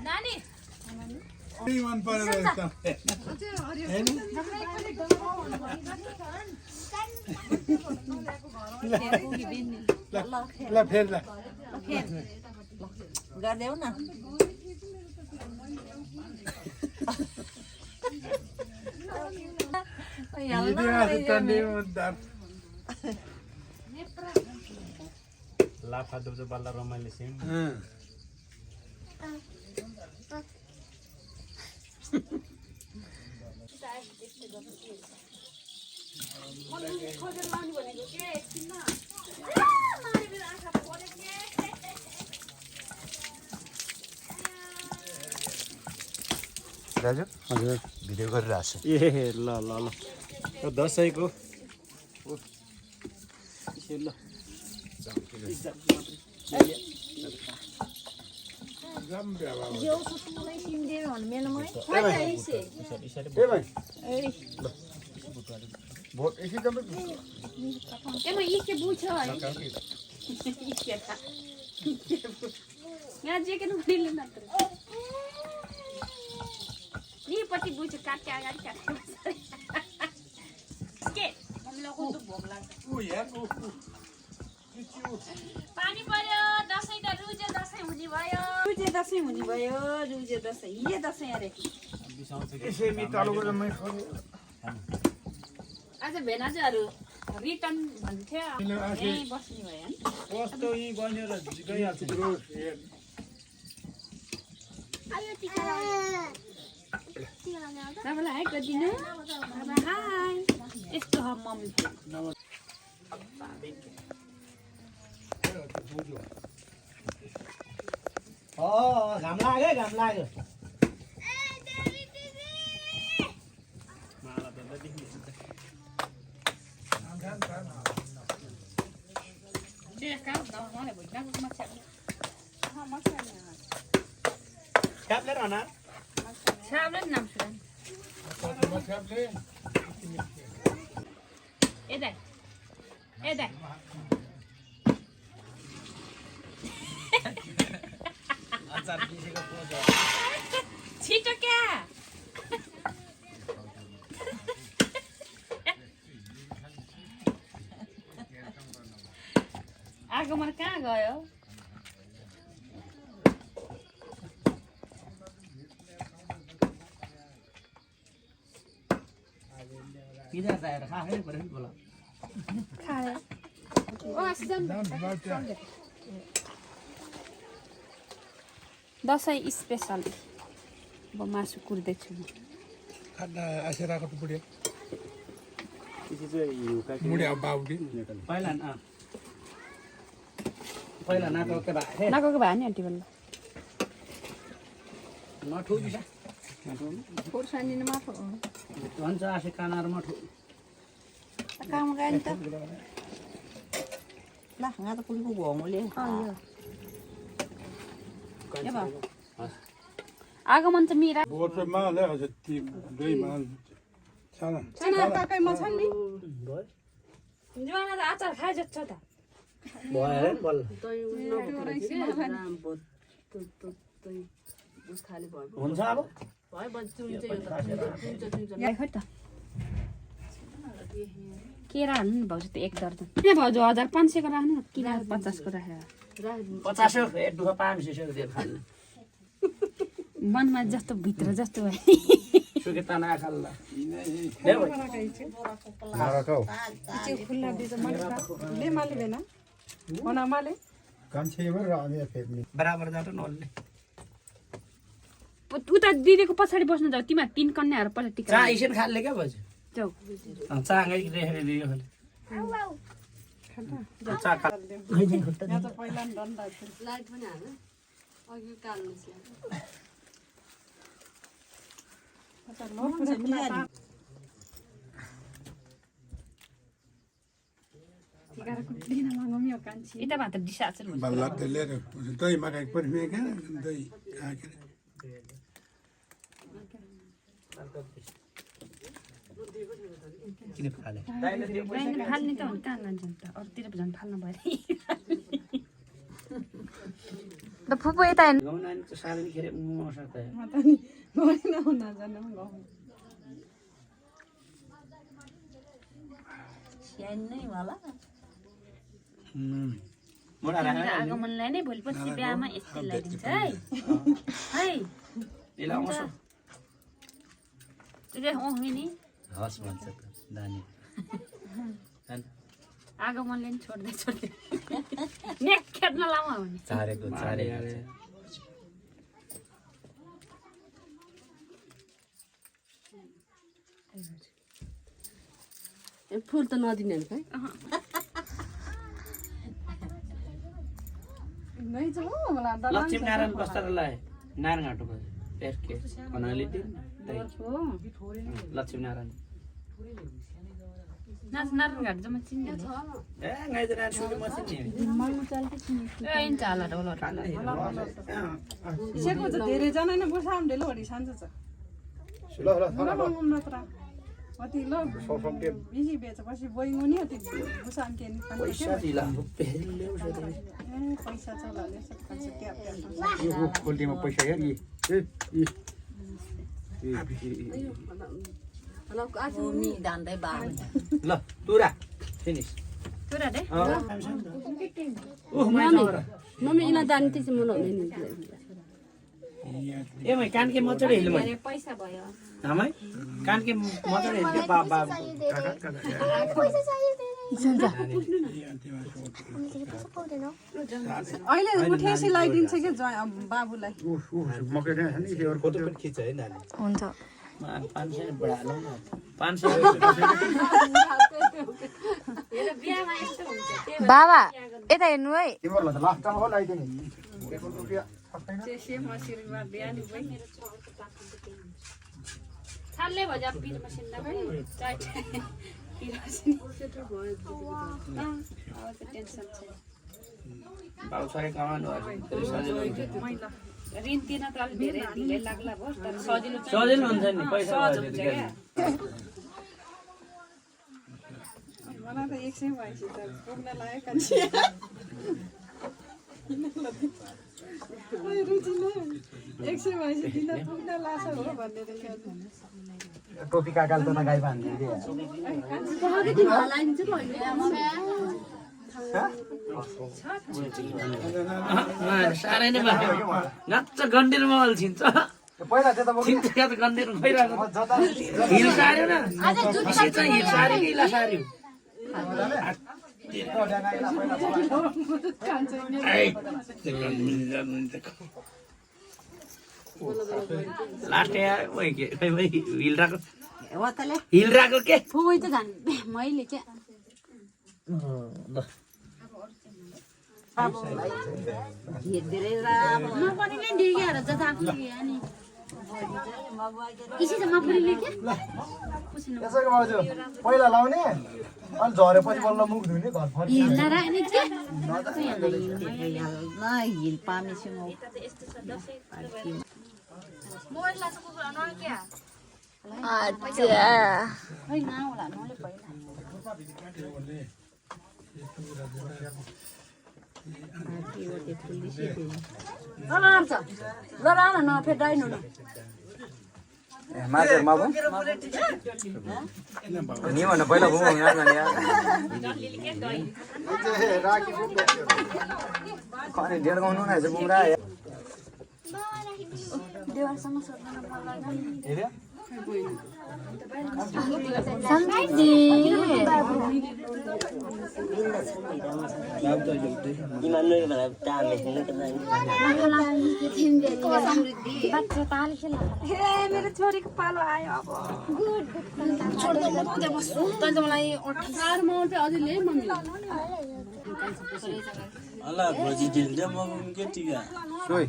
नानी मन परेर यस्तो ल फेर ल गर्देऊ न लाफा दुब्ज बल्ल रमाइलो सिम दाजु हजुर भिडियो गरिरहेको छु ए ल ल ल दसैँको ल भोट यसै जम्मै यहीपट्टि बुझ्यो काट्यो अगाडि काट्यो के मम्मीलाई कस्तो भोक लाग्छ पानी पर्यो दसैँ त रुजे दसैँ हुने भयो रुजे दसैँ हुने भयो रुजे दसैँ हिजो दसैँ अरे यसै मितालुको जम्मै आज भेनाजुहरू रिटर्न भन्थ्यो यहीँ बस्ने भयो कस्तो यी बनेर गइहाल्छ बाबालाई हाई गरिदिनु बाबा हाई यस्तो हो मम्मी घाम लाग्यो Cáp lên rồi nè. Sao lên nằm xuống. Ê đây. Ê đây. छिटो क्या आगमन कहाँ गयो किधर जाएर खाए पऱ्यो नि बोला खाए दसैँ स्पेसल अब मासु कुर्दैछु म खाना आसेराको त बुढिया This is where you cut मुढे अब बाउडी पहिला नाको के भए नगएको भए नि आन्टी बल्ल मठु दिसा खोर्सानी माथि भन्छ आसे कानार मठु काम गयो नि त ला nga त पुलिको घोमले आगमन त मिरा बोटमा ले अझ ती दुई मान छाना छाना ताकैमा छन् नि जुवाना त अचार खाए जच्छ त भयो बल्ल हुन्छ अब केरा हाल्नु नि भाउजू त एक दर्जन किन भाउजू 1500 को राख्नु किन 50 को राखेर 50 एक दुःख 500 दिएर खाल्ने मनमा जस्तो भित्र जस्तो भयो सुकेता नाखाल्ला माराको खुल्ला दिन्छ ले माले बेना ओना माले कान्छेमा रामे फेर्ने बराबर जाट नल्ले उता दिदीको पछाडि बस्न जाऊ तिमीहरू 3 कन्याहरू पछि टिका चा इसेन खाल्ले क्या बज जाऊ चाँगै रेखेर दियो खाले चा खा यहाँ त पहिला नि डन्डा लाइट पनि हाल्नु अघि काल्नु यता भात डिसा छ बल्ला त लिएर दही मगाएको पनि क्या दही खाएको किन फाले फाल्ने त हुन्छ कहाँ लान्छ त अरूतिर झन् फाल्नु भयो त फुपू यता हेर्नु गाउँ नानी त साह्रै खेर मर्छ त आगमनलाई नै भोलिपर्सि बिहामा यस्तै लगाइदिन्छ है है यसलाई आउँछ नि हस् भन्छ त दानी आगमनले नि छोड्दै नेक खेद्न लामा भने चारेको फुल त नदिने नि खै लक्ष्मी नारायण बस्तालाई नारायण घाटोको पेरके भन्नाले लक्ष्मी नारायण नारायण घाट जम्मा चिन्दैन ए गाइज नारायण सुके मसिन नि चाला डोलो इसको त धेरै जना नै बसामले लोडी सान्छ छ ल ल मात्र अति ल बिजी बेचेपछि बोइङो नि अति बसाम के नि पैसा दिला फेरि ल्याउँछ त पैसा चलाले सक्छ ट्याप यो खोल्टीमा पैसा हेर ल तुरा फिनिश तुरा दे मम्मी इना जाने त्यसै मलाई हुँदैन ए मै कान के मचडे हिल मै पैसा भयो हामै कान के मचडे हिल के बाबा अहिले उठेसी लगाइदिन्छ के बाबुलाई मकै नि फोटो पनि खिच है नानी हुन्छ 500 बढा लौ न 500 बिहामा यस्तो हुन्छ बाबा यता हेर्नु है तिमीहरूलाई त लास्टमा हो लगाइदिने 1 रुपैयाँ छाल्ले भजा पिर मसिन नभए चाट पिर मसिन टेन्सन छ बाउ छोरे कमाउनु ऋण तिर्न त अलि धेरै ढिलै लाग्ला भयो तर सजिलो सजिलो हुन्छ नि पैसा मलाई त 100 भएपछि त पुग्न लागेको रुचि न 100 भएपछि दिन पुग्न लाग्छ हो भन्ने टोपी काकाले त नगाई भन्दै साह्रै नै भयो नच्च गन्डेरमा अल्छिन्छ पहिला त्यो त छिन्छ या त गन्डेर खइरहेको हिल सार्यो न विशेष चाहिँ हिल सार्यो कि इला सार्यो लास्ट के खै भाइ हिल राको के फुबै त जाने मैले के धेरै राम्रो पनि नै डिगेर जता आफूले अनि किसी त माफुरीले के यसैको बाजु पहिला लाउने अनि झरेपछि बल्ल मुख धुने घर फर्किने हिल्ला राख्ने के हिल पामेछु म खै नहोला नले पहिला ल फेदाइनु न माछा माबु नि भन्न पहिला घुमौ यहाँ जाने यार राखी खने डेढ गाउनु न चाहिँ बुमरा देवारसँग सोध्न पर्दैन हेरे मेरो छोरीको पालो आयो अब मलाई 18 माउन्ट अझै ल्याए मम्मी अल्ला भोजी ढिल्दै म के टिका सोइ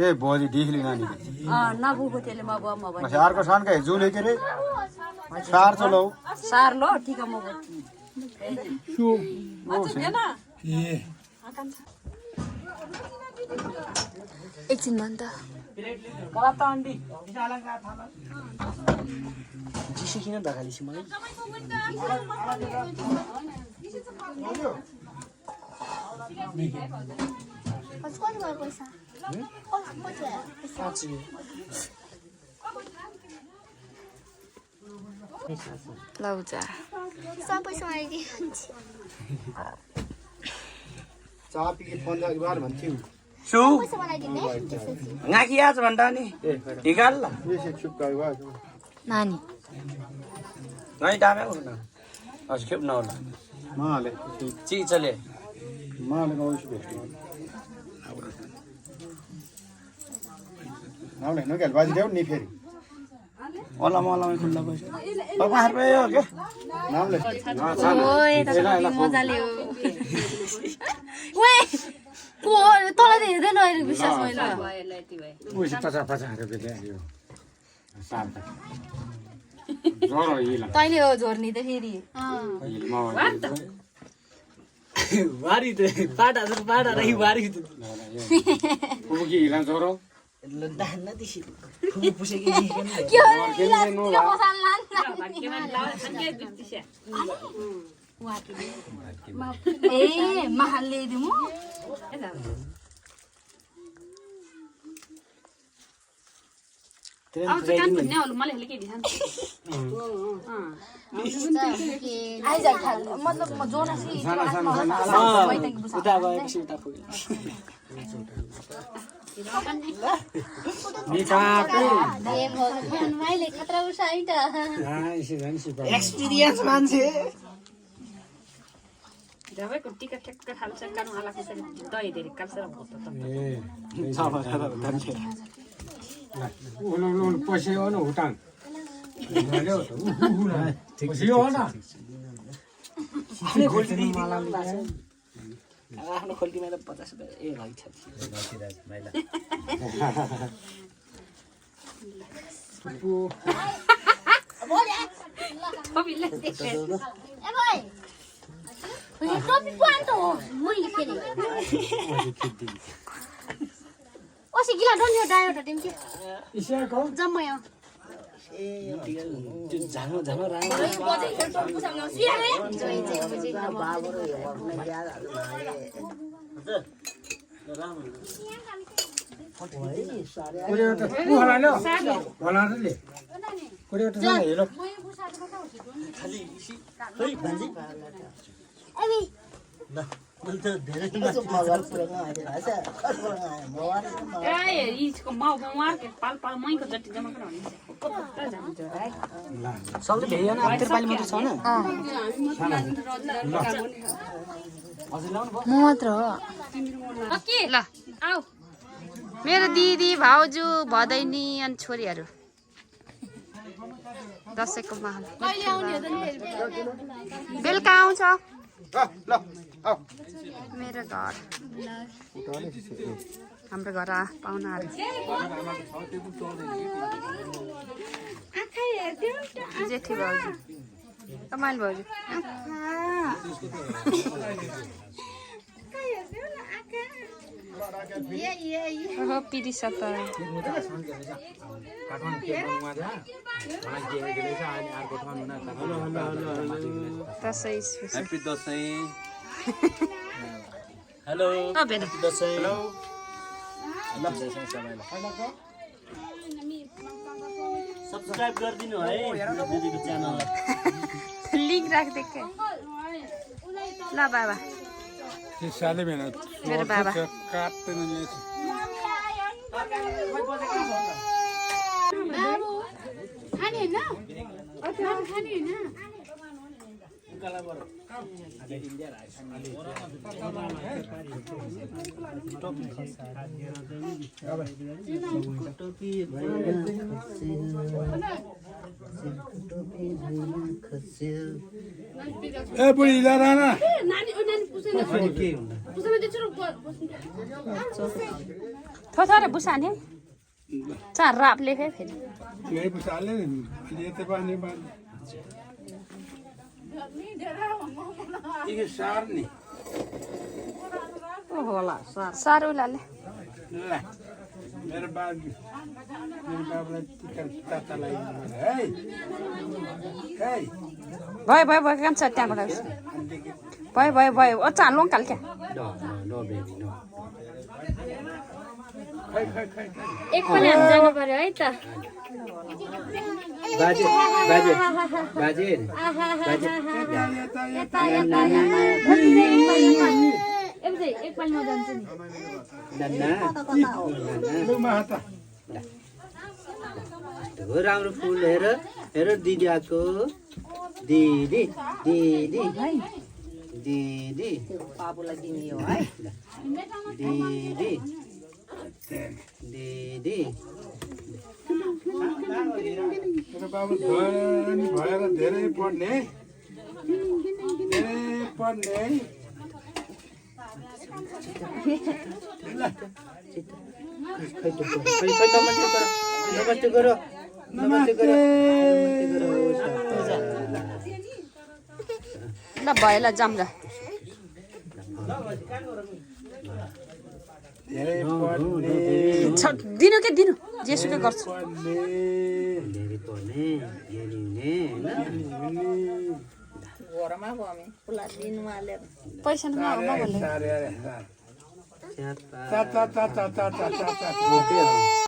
ए भोजी ढिखली नानी नबुको त्यसले म बुवा म अर्को सान के जुले के रे सार चलो सार लो ठीक है म एकछिन भन् त चिसो किन धकालिसी मलाई कति भयो पैसा लौजा सब पैसा आइदिए चापी फोन बार भन्थ्यौ सु पैसा बनाइदिने नाकी आज भन्दा नि निकाल ल यसै चुप गयो नानी नै डामे हो न आज खेप न होला माले ची चले माले गाउँछु भेट्नु नाउले नगेल बाजी देऊ नि फेरि ओला मलाई खुल्ला पैसा बाहर भयो के नाउले ओए त मजाले हो ओए को तल हेर्दैन अहिले विश्वास मैले उसी 50 रुपैयाँ ल्यायो सात जरो हिला तैँले हो झोर्नी त फेरि वारी त पाडा रही वारी त पुगी हिला जरो दान दिसी पुसे के हो इलाजको मसान ए महाल ल्याइदिउँ आइज मतलब म जोनासी उता गएपछि उता पुग्यो मैले खतरा उठाइ त एक्सपिरियन्स मान्छे जबको टिकट ठेक्क थाल्छ कानु आला कसरी दही धेरै काल्छ र भोट त उन पैसा हो न हुटान ल्याउ त पैसा हो न आफ्नो खोल्टीमा त 50 रुपैयाँ ए भाइ छ ए भाइ यो टपी पान त हो मैले फेरि ओसी गिला डन्यो डायो त तिमी के इसेको जम्मै हो ए त्यो झानो झानो राम्रो कुरे त को होला लो होला रे कुरे त न हेलो खाली खै भान्जी अबे मैले त धेरै इसको माउ मार के पाल पाल मैको जति जम्मा गर्न सक्दै भ्याएन अब पाली मात्र छ न म मात्र हो ओके ल आऊ मेरो दिदी भाउजू भदैनी अनि छोरीहरू दसैँको माहौल बेलुका आउँछ ल आऊ मेरो घर हाम्रो घर पाहुनाहरू जेठी भाउजू कमाल भाउजू ओहो पिरिस त दसैँ ह्यापी दसैँ हेलो भेट दसैँ हेलो सब्स्क्राइब गरिदिनु है दिदीको च्यानल लिङ्क राखिदिएको ल बाबा साले मेहनत मेरो बाबा काट्दैन खाने हैन खाने हैन ए बुढी ला राना थोथोरे बुसाने चार राप लेखे फेरि यही पुसाले नि अलि यतै पानी ये सार नि होला सारो लाले ल मेरो बाबुलाई टिका ताता लगाइदिनु है है भयो भयो भयो काम छ त्यहाँबाट भयो भयो भयो ओ चालो काल क्या नो बेबी नो एकपल्ट हामी जानु पर्यो है त बाजे बाजे बाजे बाजे एकपल्ट म जान्छु नि हो राम्रो फुल हेर हेर दिदी आएको दिदी दिदी दिदी बाबुलाई दिने हो है दिदी दिदी मेरो बाबु धनी भएर धेरै पढ्ने नमस्ते करो नमस्ते करो ल भयो ल जाम ल धेरै पढ्ने दिनु के दिनु जेसुकै गर्छु धेरै पढ्ने ज्ञानी हुने घरमा गयो हामी पुला दिनु हालेर पैसा नभन्ने सारे च्यात ता ता ता ता ता ता ता ओके